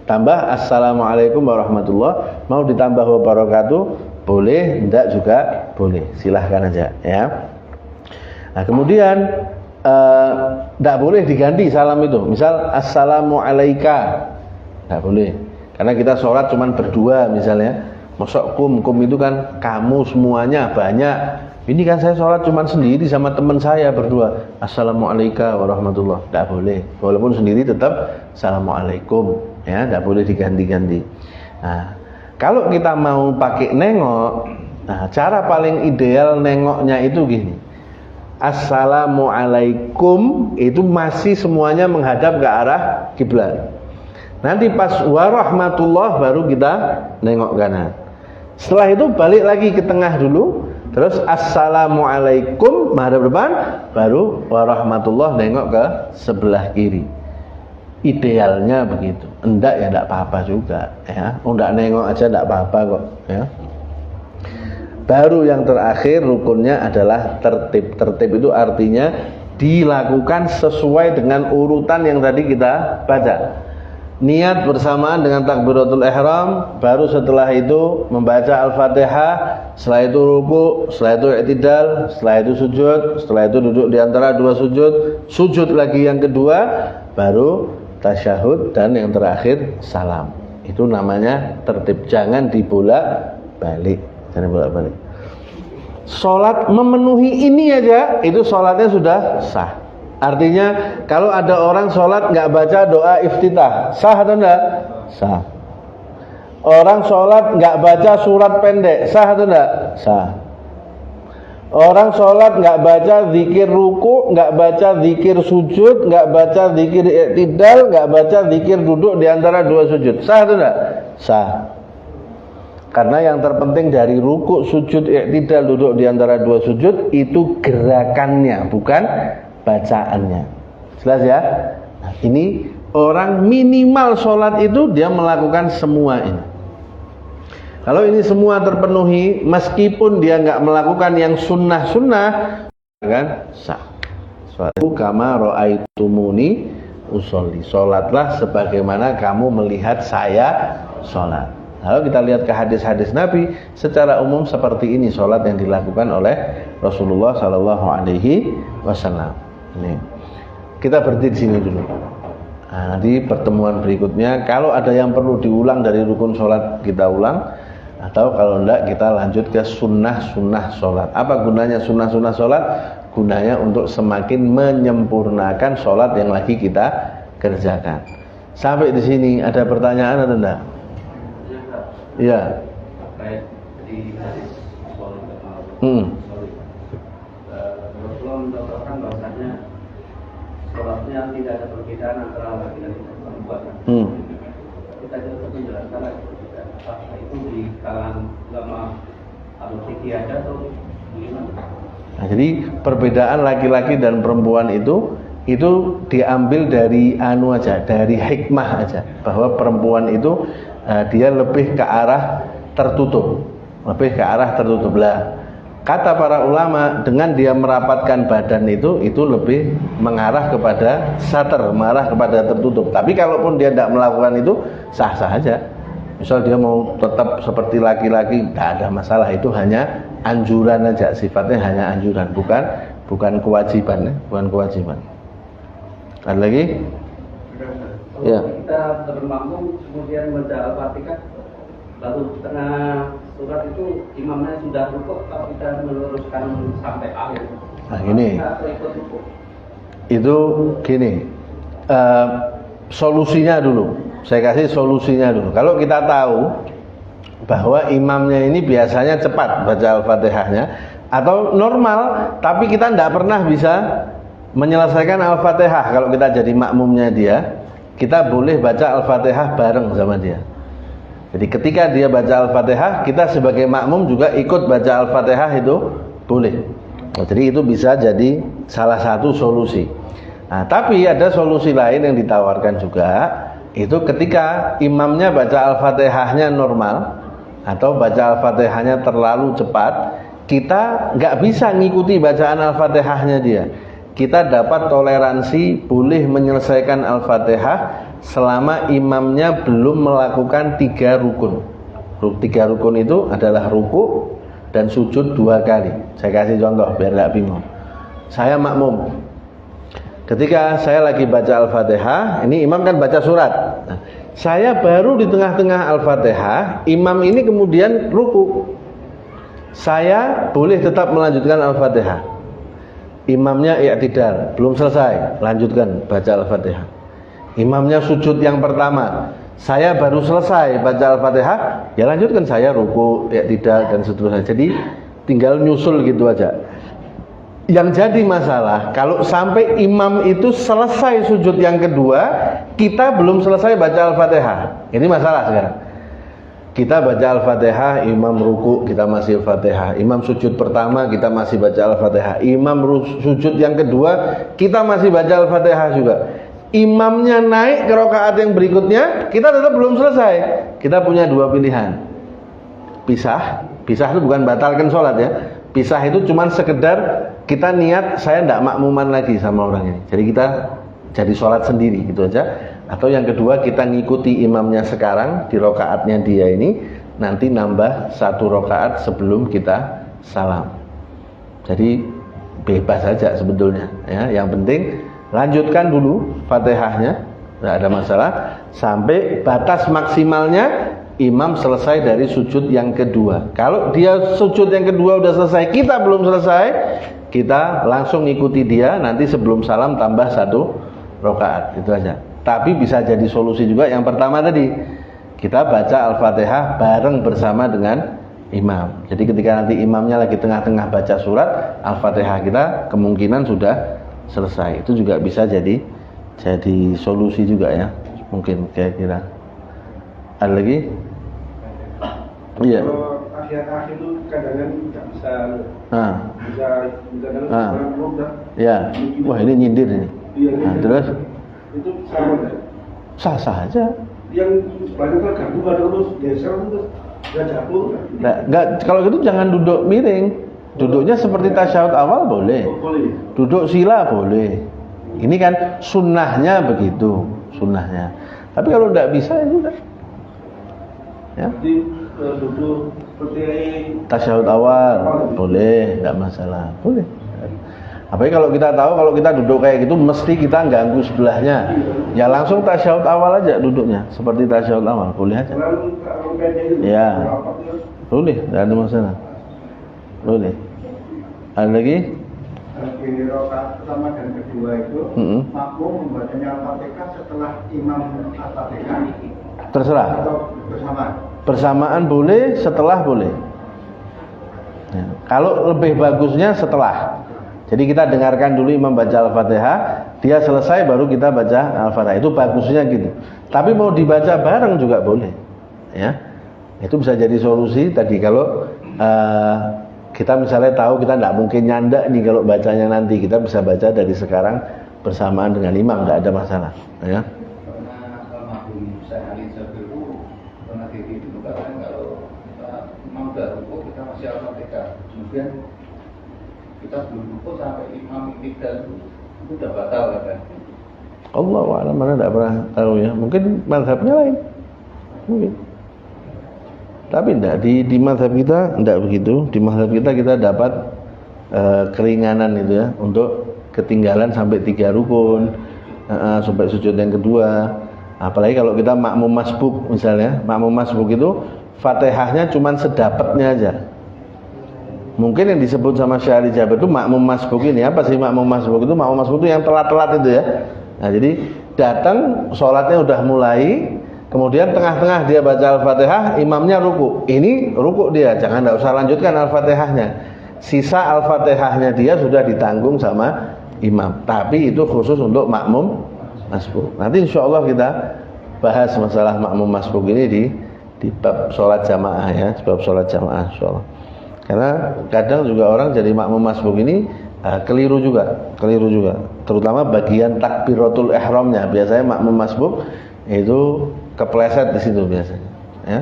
Tambah assalamualaikum warahmatullah. Mau ditambah wabarakatuh boleh, enggak juga boleh. Silahkan aja ya. Nah kemudian enggak boleh diganti salam itu. Misal assalamualaika, enggak boleh. Karena kita sholat cuma berdua misalnya. Masuk kum itu kan kamu semuanya banyak. Ini kan saya sholat cuma sendiri sama teman saya berdua. Assalamualaikum warahmatullah. Tidak boleh. Walaupun sendiri tetap assalamualaikum. Ya, tidak boleh diganti-ganti. Nah, kalau kita mau pakai nengok, nah cara paling ideal nengoknya itu gini. Assalamualaikum itu masih semuanya menghadap ke arah kiblat. Nanti pas warahmatullah baru kita nengok kanan. Setelah itu balik lagi ke tengah dulu, terus assalamualaikum menghadap depan, baru warahmatullah nengok ke sebelah kiri. Idealnya begitu. Enggak ya enggak apa-apa juga ya. Enggak nengok aja enggak apa-apa kok ya. Baru yang terakhir rukunnya adalah tertib. Tertib itu artinya dilakukan sesuai dengan urutan yang tadi kita baca. Niat bersamaan dengan takbiratul ihram, baru setelah itu membaca Al-Fatihah, setelah itu ruku, setelah itu i'tidal, setelah itu sujud, setelah itu duduk di antara dua sujud, sujud lagi yang kedua, baru tasyahud, dan yang terakhir salam. Itu namanya tertib. Jangan dibolak-balik. Jangan bolak-balik. Salat memenuhi ini aja, itu salatnya sudah sah. Artinya kalau ada orang sholat nggak baca doa iftitah, sah atau enggak? Sah. Orang sholat nggak baca surat pendek, sah atau enggak? Sah. Orang sholat nggak baca zikir ruku, nggak baca zikir sujud, nggak baca zikir i'tidal, nggak baca zikir duduk di antara dua sujud, sah atau enggak? Sah. Karena yang terpenting dari ruku, sujud, i'tidal, duduk di antara dua sujud itu gerakannya, bukan bacaannya. Jelas ya? Nah, ini orang minimal sholat itu dia melakukan semua ini. Kalau ini semua terpenuhi, meskipun dia nggak melakukan yang sunnah-sunnah, kan sah. Sholatku kama ra'aitumuni usolli. Sholatlah sebagaimana kamu melihat saya sholat. Lalu kita lihat ke hadis-hadis Nabi, secara umum seperti ini sholat yang dilakukan oleh Rasulullah Sallallahu Alaihi Wasallam. Ini kita berhenti di sini dulu. Nah, nanti pertemuan berikutnya kalau ada yang perlu diulang dari rukun sholat kita ulang, atau kalau enggak kita lanjut ke sunnah-sunnah sholat. Apa gunanya sunnah-sunnah sholat? Gunanya untuk semakin menyempurnakan sholat yang lagi kita kerjakan. Sampai di sini ada pertanyaan atau enggak? Iya. Sholatnya tidak ada perbedaan antara laki dan perempuan. Kita juga menjelaskan apakah itu di kalangan ulama al-fikih aja atau gimana? Nah, jadi perbedaan laki-laki dan perempuan itu diambil dari aja, dari hikmah aja, bahwa perempuan itu dia lebih ke arah tertutup, lah. Kata para ulama, dengan dia merapatkan badan itu lebih mengarah kepada satar, mengarah kepada tertutup. Tapi kalaupun dia tidak melakukan itu, sah-sah aja. Misal dia mau tetap seperti laki-laki, tidak ada masalah. Itu hanya anjuran aja, sifatnya hanya anjuran, bukan kewajiban, bukan kewajiban. Ada lagi? Ya. Kita bermakmum kemudian membaca Al-Fatihah, lalu tengah surat itu imamnya sudah rukuk, kalau kita meluruskan sampai akhir. Nah ini, itu gini, solusinya dulu. saya kasih solusinya dulu. Kalau kita tahu bahwa imamnya ini biasanya cepat baca Al-Fatihahnya atau normal, tapi kita tidak pernah bisa menyelesaikan Al-Fatihah. Kalau kita jadi makmumnya dia, kita boleh baca Al-Fatihah bareng sama dia. Jadi ketika dia baca Al-Fatihah, kita sebagai makmum juga ikut baca Al-Fatihah, itu boleh. Jadi itu bisa jadi salah satu solusi. Nah, tapi ada solusi lain yang ditawarkan juga, itu ketika imamnya baca Al-Fatihahnya normal atau baca Al-Fatihahnya terlalu cepat, kita nggak bisa ngikuti bacaan Al-Fatihahnya dia. Kita dapat toleransi boleh menyelesaikan Al-Fatihah selama imamnya belum melakukan 3 rukun. 3 rukun itu adalah ruku dan sujud 2 kali. Saya kasih contoh biar nggak bingung. Saya makmum. Ketika saya lagi baca Al-Fatihah, ini imam kan baca surat. Nah, saya baru di tengah-tengah Al-Fatihah, imam ini kemudian ruku. Saya boleh tetap melanjutkan Al-Fatihah. Imamnya i'tidal, belum selesai, lanjutkan baca Al-Fatihah. Imamnya sujud yang pertama, saya baru selesai baca Al-Fatihah, ya lanjutkan, saya ruku, i'tidal dan seterusnya. Jadi tinggal nyusul gitu aja. Yang jadi masalah kalau sampai imam itu selesai sujud yang kedua, kita belum selesai baca Al-Fatihah. Ini masalah sekarang. Kita baca Al-Fatihah, imam ruku, kita masih Al-Fatihah. Imam sujud pertama, kita masih baca Al-Fatihah. Imam sujud yang kedua, kita masih baca Al-Fatihah juga. Imamnya naik ke rakaat yang berikutnya, kita tetap belum selesai. Kita punya 2 pilihan. Pisah itu bukan batalkan sholat ya. Pisah itu cuma sekedar kita niat saya tidak makmuman lagi sama orang ini. Jadi kita jadi sholat sendiri gitu aja. Atau yang kedua, kita ngikuti imamnya sekarang di rokaatnya dia ini, nanti nambah 1 rokaat sebelum kita salam. Jadi bebas saja sebetulnya ya. Yang penting lanjutkan dulu Fatihahnya, tidak ada masalah, sampai batas maksimalnya imam selesai dari sujud yang kedua. Kalau dia sujud yang kedua udah selesai, kita belum selesai, kita langsung ikuti dia, nanti sebelum salam tambah 1 rakaat, itu aja. Tapi bisa jadi solusi juga yang pertama tadi, kita baca Al-Fatihah bareng bersama dengan imam. Jadi ketika nanti imamnya lagi tengah-tengah baca surat, Al-Fatihah kita kemungkinan sudah selesai. Itu juga bisa jadi solusi juga ya. Mungkin kira-kira. Ada lagi? Iya. Kalau akhir-akhir itu kadang-kadang tidak bisa ya. Wah, ini nyindir ini. Nah, terus itu sama enggak? Sah-sah aja. Yang banyak kan ganggu terus geser terus enggak jatuh. Enggak, kalau gitu jangan duduk miring. Duduknya seperti tasyahud awal boleh. Duduk sila boleh. Ini kan sunnahnya begitu, sunnahnya. Tapi kalau tidak bisa ya sudah. Ya. Jadi duduk seperti tasyahud awal boleh, enggak masalah, boleh. Apalagi kalau kita tahu kalau kita duduk kayak gitu mesti kita ganggu sebelahnya, ya langsung tasyahud awal aja duduknya, seperti tasyahud awal, boleh aja. Ya, boleh, tidak ada masalah, boleh. Ada lagi? Di rakaat pertama dan kedua itu makmum membacanya Al-Fatihah setelah imam Al-Fatihah. Terserah. Atau bersamaan? Bersamaan boleh, setelah boleh. Ya. Kalau lebih bagusnya setelah. Jadi kita dengarkan dulu imam baca Al-Fatihah, dia selesai baru kita baca Al-Fatihah. Itu bagusnya gitu. Tapi mau dibaca bareng juga boleh. Ya. Itu bisa jadi solusi tadi kalau kita misalnya tahu kita tidak mungkin nyandak nih kalau bacanya nanti, kita bisa baca dari sekarang bersamaan dengan imam, tidak ada masalah. Ya. Masih Al-Fatihah, kemudian kita belum rukuk sampai imam i'tidal itu udah batal kan? Allah a'lam, mana tidak pernah tahu ya. Mungkin mazhabnya lain, mungkin. Tapi tidak di mazhab kita tidak begitu. Di mazhab kita dapat keringanan itu ya untuk ketinggalan sampai 3 rukun, sampai sujud yang kedua. Apalagi kalau kita makmum masbuk misalnya, makmum masbuk itu Fatihahnya cuma sedapatnya aja. Mungkin yang disebut sama Syekh Ali Jaber itu makmum masbuk ini. Apa sih makmum masbuk itu? Makmum masbuk itu yang telat-telat itu ya. Nah, jadi datang sholatnya udah mulai, kemudian tengah-tengah dia baca Al-Fatihah, imamnya ruku. Ini ruku dia, jangan enggak usah lanjutkan Al-Fatihahnya. Sisa Al-Fatihahnya dia sudah ditanggung sama imam. Tapi itu khusus untuk makmum masbuk. Nanti insyaallah kita bahas masalah makmum masbuk ini di bab sholat jamaah ya, bab sholat jamaah insyaallah. Karena kadang juga orang jadi makmum masbuk ini keliru juga, terutama bagian takbiratul ihramnya. Biasanya makmum masbuk itu kepleset di situ biasanya. Ya.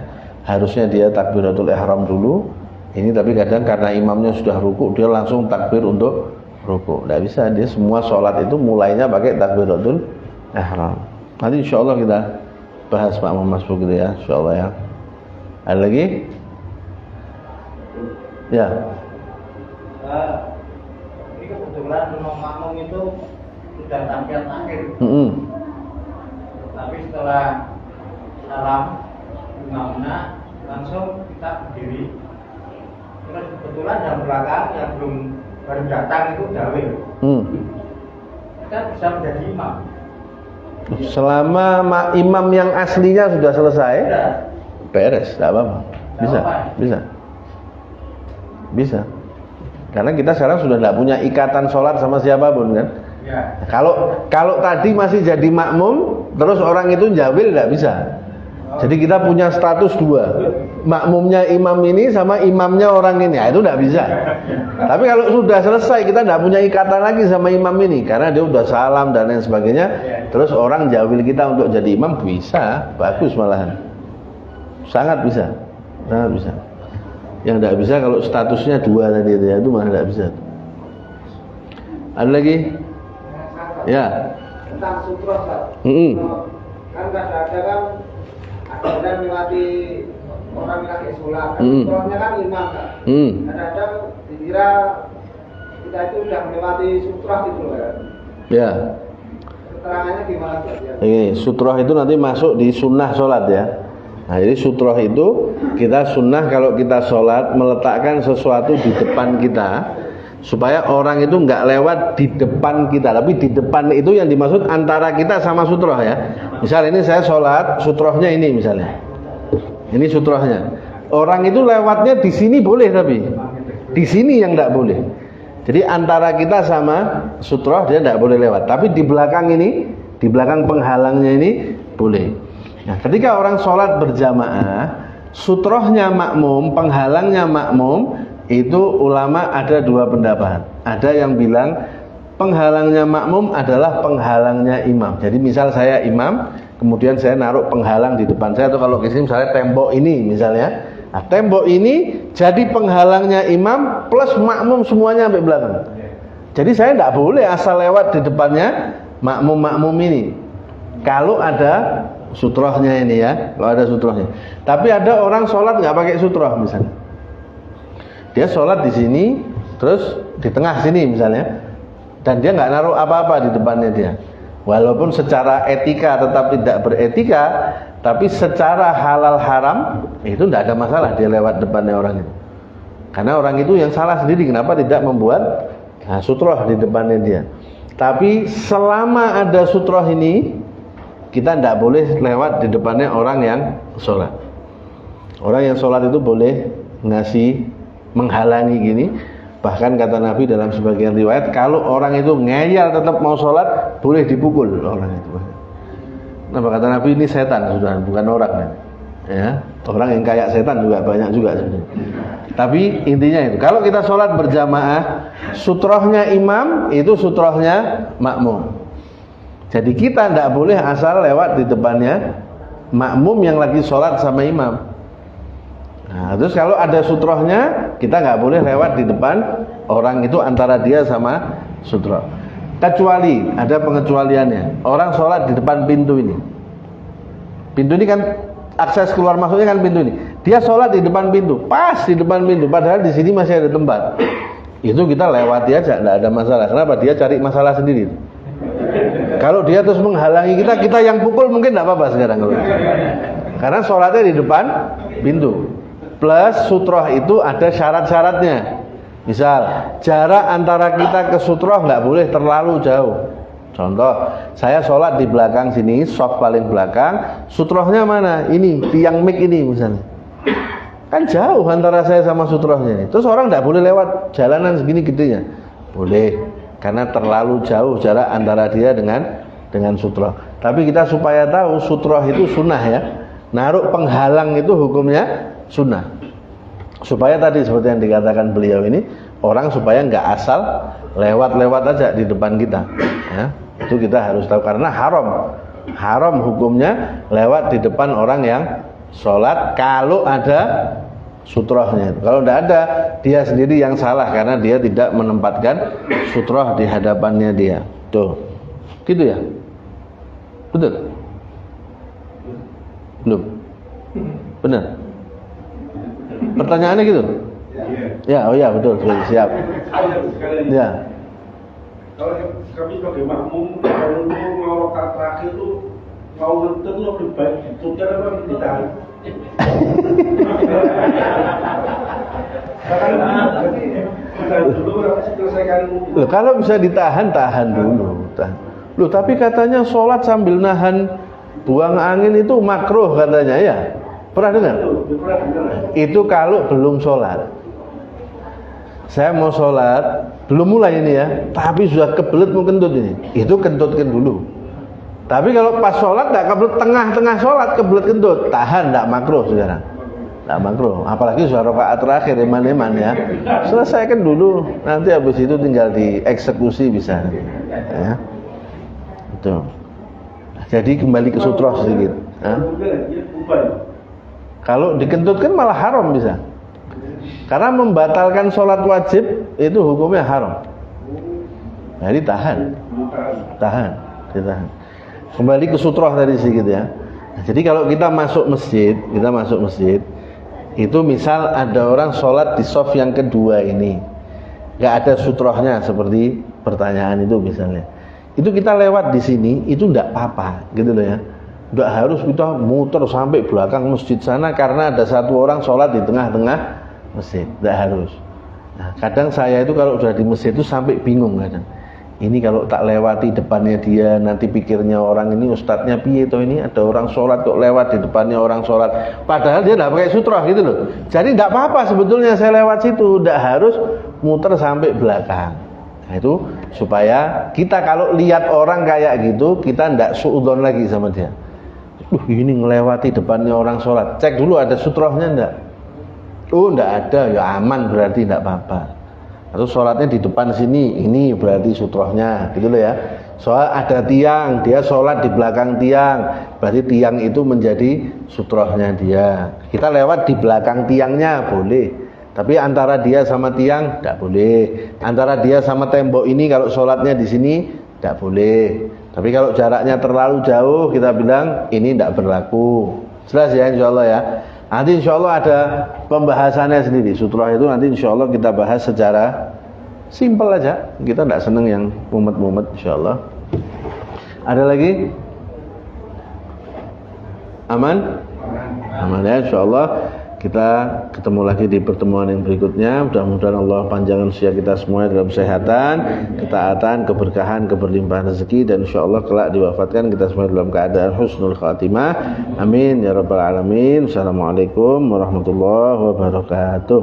Harusnya dia takbiratul ihram dulu. Ini tapi kadang karena imamnya sudah ruku, dia langsung takbir untuk ruku. Tidak bisa, dia semua sholat itu mulainya pakai takbiratul ihram. Nanti insyaallah kita bahas makmum masbuk gitu ya, insyaallah ya. Ada lagi? Ya. Ini kebetulan makmum itu sudah tahiyat akhir. Tapi setelah salam imamnya langsung kita berdiri. Terus kebetulan yang belakang yang belum baru datang itu dawil. Kita bisa menjadi imam. Selama imam yang aslinya sudah selesai, beres, tidak apa-apa. Bisa. Karena kita sekarang sudah tidak punya ikatan sholat sama siapapun kan. Ya. Kalau tadi masih jadi makmum, terus orang itu jawil tidak bisa. Jadi kita punya status dua, makmumnya imam ini sama imamnya orang ini, itu tidak bisa. Tapi kalau sudah selesai, kita tidak punya ikatan lagi sama imam ini, karena dia sudah salam dan lain sebagainya. Terus orang jawil kita untuk jadi imam, bisa, bagus malahan, sangat bisa. Yang tidak bisa kalau statusnya dua tadi itu malah tidak bisa. Ada lagi? Ya. Tentang sutra, Pak. Kan kadang-kadang ada orang melewati orang lagi sholat, sutranya kan imam kan. Kadang-kadang dikira kita itu sudah melewati sutra gitu kan. Ya. Keterangannya gimana saja? Ini sutroh itu nanti masuk di sunnah sholat ya. Nah jadi sutroh itu kita sunnah kalau kita sholat meletakkan sesuatu di depan kita supaya orang itu nggak lewat di depan kita, tapi di depan itu yang dimaksud antara kita sama sutroh ya. Misal ini saya sholat, sutrohnya ini misalnya, ini sutrohnya. Orang itu lewatnya di sini boleh, tapi di sini yang nggak boleh. Jadi antara kita sama sutroh dia nggak boleh lewat, tapi di belakang ini, di belakang penghalangnya ini boleh. Nah, ketika orang sholat berjamaah, sutrohnya makmum, penghalangnya makmum, itu ulama ada dua pendapat. Ada yang bilang penghalangnya makmum adalah penghalangnya imam. Jadi misal saya imam, kemudian saya naruh penghalang di depan saya, atau kalau di sini misalnya tembok ini misalnya. Nah, tembok ini jadi penghalangnya imam plus makmum semuanya sampai belakang. Jadi saya tidak boleh asal lewat di depannya makmum ini. Kalau ada sutrohnya ini ya, kalau ada sutrohnya. Tapi ada orang sholat nggak pakai sutroh misalnya. Dia sholat di sini, terus di tengah sini misalnya, dan dia nggak naruh apa-apa di depannya dia. Walaupun secara etika tetap tidak beretika, tapi secara halal haram itu tidak ada masalah dia lewat depannya orang itu. Karena orang itu yang salah sendiri, kenapa tidak membuat sutroh di depannya dia. Tapi selama ada sutroh ini, kita tidak boleh lewat di depannya orang yang sholat. Orang yang sholat itu boleh menghalangi gini. Bahkan kata Nabi dalam sebagian riwayat, kalau orang itu ngeyel tetap mau sholat, boleh dipukul orang itu. Nah, kata Nabi ini setan sudah, bukan orang ya. Orang yang kayak setan juga banyak juga sebenarnya. Tapi intinya itu, kalau kita sholat berjamaah, sutrohnya imam itu sutrohnya makmum. Jadi kita tidak boleh asal lewat di depannya makmum yang lagi sholat sama imam. Nah, terus kalau ada sutrohnya, kita nggak boleh lewat di depan orang itu antara dia sama sutroh. Kecuali ada pengecualiannya. Orang sholat di depan pintu ini. Pintu ini kan akses keluar masuknya kan pintu ini. Dia sholat di depan pintu, pas di depan pintu. Padahal di sini masih ada tempat. Itu kita lewati aja, nggak ada masalah. Kenapa? Dia cari masalah sendiri. Kalau dia terus menghalangi kita yang pukul mungkin tidak apa-apa sekarang kalau. Karena sholatnya di depan pintu. Plus sutroh itu ada syarat-syaratnya. Misal jarak antara kita ke sutroh nggak boleh terlalu jauh. Contoh, saya sholat di belakang sini, soft paling belakang, sutrohnya mana? Ini, tiang mic ini misalnya. Kan jauh antara saya sama sutrohnya ini. Terus orang tidak boleh lewat jalanan segini gedenya. Boleh, karena terlalu jauh jarak antara dia dengan sutroh. Tapi kita supaya tahu sutroh itu sunnah ya. Naruh penghalang itu hukumnya sunnah. Supaya tadi seperti yang dikatakan beliau ini, orang supaya nggak asal lewat-lewat aja di depan kita ya. Itu kita harus tahu karena haram hukumnya lewat di depan orang yang sholat kalau ada sutrohnya. Kalau tidak ada, dia sendiri yang salah karena dia tidak menempatkan sutroh di hadapannya dia. Tuh, gitu ya. Betul? Belum? Benar? Pertanyaannya gitu? Ya, oh ya betul, siap. Ya. Kalau kami sebagai makmum, kalau mau rakaat terakhir itu mau ngentut itu lebih baik ditunda apa ditahan? Loh, kalau bisa ditahan, tahan dulu. Loh, tapi katanya sholat sambil nahan buang angin itu makruh katanya ya. Pernah dengar? Itu kalau belum sholat. Saya mau sholat, belum mulai ini ya, tapi sudah kebelet mau kentut ini. Itu kentutkan dulu. Tapi kalau pas sholat tidak kebelet, tengah-tengah sholat kebelet kentut, tahan, tidak makruh sekarang. Tidak makruh. Apalagi sudah rakaat terakhir iman-iman ya. Selesaikan dulu, nanti habis itu tinggal dieksekusi bisa. Ya. Itu. Jadi kembali ke sutroh sedikit. Kalau dikentutkan malah haram bisa. Karena membatalkan sholat wajib itu hukumnya haram. Jadi tahan. Kembali ke sutroh tadi sedikit ya. Jadi kalau kita masuk masjid, itu misal ada orang sholat di shaf yang kedua ini, nggak ada sutrohnya seperti pertanyaan itu misalnya. Itu kita lewat di sini, itu nggak apa-apa, gitu loh ya. Nggak harus kita muter sampai belakang masjid sana karena ada satu orang sholat di tengah-tengah masjid, nggak harus. Nah, kadang saya itu kalau sudah di masjid itu sampai bingung kadang. Ini kalau tak lewati depannya dia, nanti pikirnya orang ini ustadznya piye toh ini ada orang sholat kok lewat di depannya orang sholat. Padahal dia nggak pakai sutroh gitu loh. Jadi nggak apa-apa sebetulnya saya lewat situ, nggak harus muter sampai belakang. Nah, itu supaya kita kalau lihat orang kayak gitu kita nggak suudzon lagi sama dia. Ini ngelewati depannya orang sholat. Cek dulu ada sutrohnya enggak? Oh enggak ada, ya aman berarti enggak apa-apa. Atau sholatnya di depan sini, ini berarti sutrohnya, gitu loh ya. Soal ada tiang, dia sholat di belakang tiang, berarti tiang itu menjadi sutrohnya dia. Kita lewat di belakang tiangnya boleh, tapi antara dia sama tiang enggak boleh. Antara dia sama tembok ini kalau sholatnya di sini enggak boleh. Tapi kalau jaraknya terlalu jauh kita bilang ini tidak berlaku. Jelas ya insyaallah ya. Nanti insyaallah ada pembahasannya sendiri. Sutroh itu nanti insyaallah kita bahas secara simpel aja. Kita tidak senang yang mumet-mumet insyaallah. Ada lagi? Aman? Aman ya insyaallah. Kita ketemu lagi di pertemuan yang berikutnya. Mudah-mudahan Allah panjangkan usia kita semua dalam kesehatan, ketaatan, keberkahan, keberlimpahan rezeki, dan insyaallah kelak diwafatkan kita semua dalam keadaan husnul khatimah. Amin ya rabbal alamin. Assalamualaikum warahmatullahi wabarakatuh.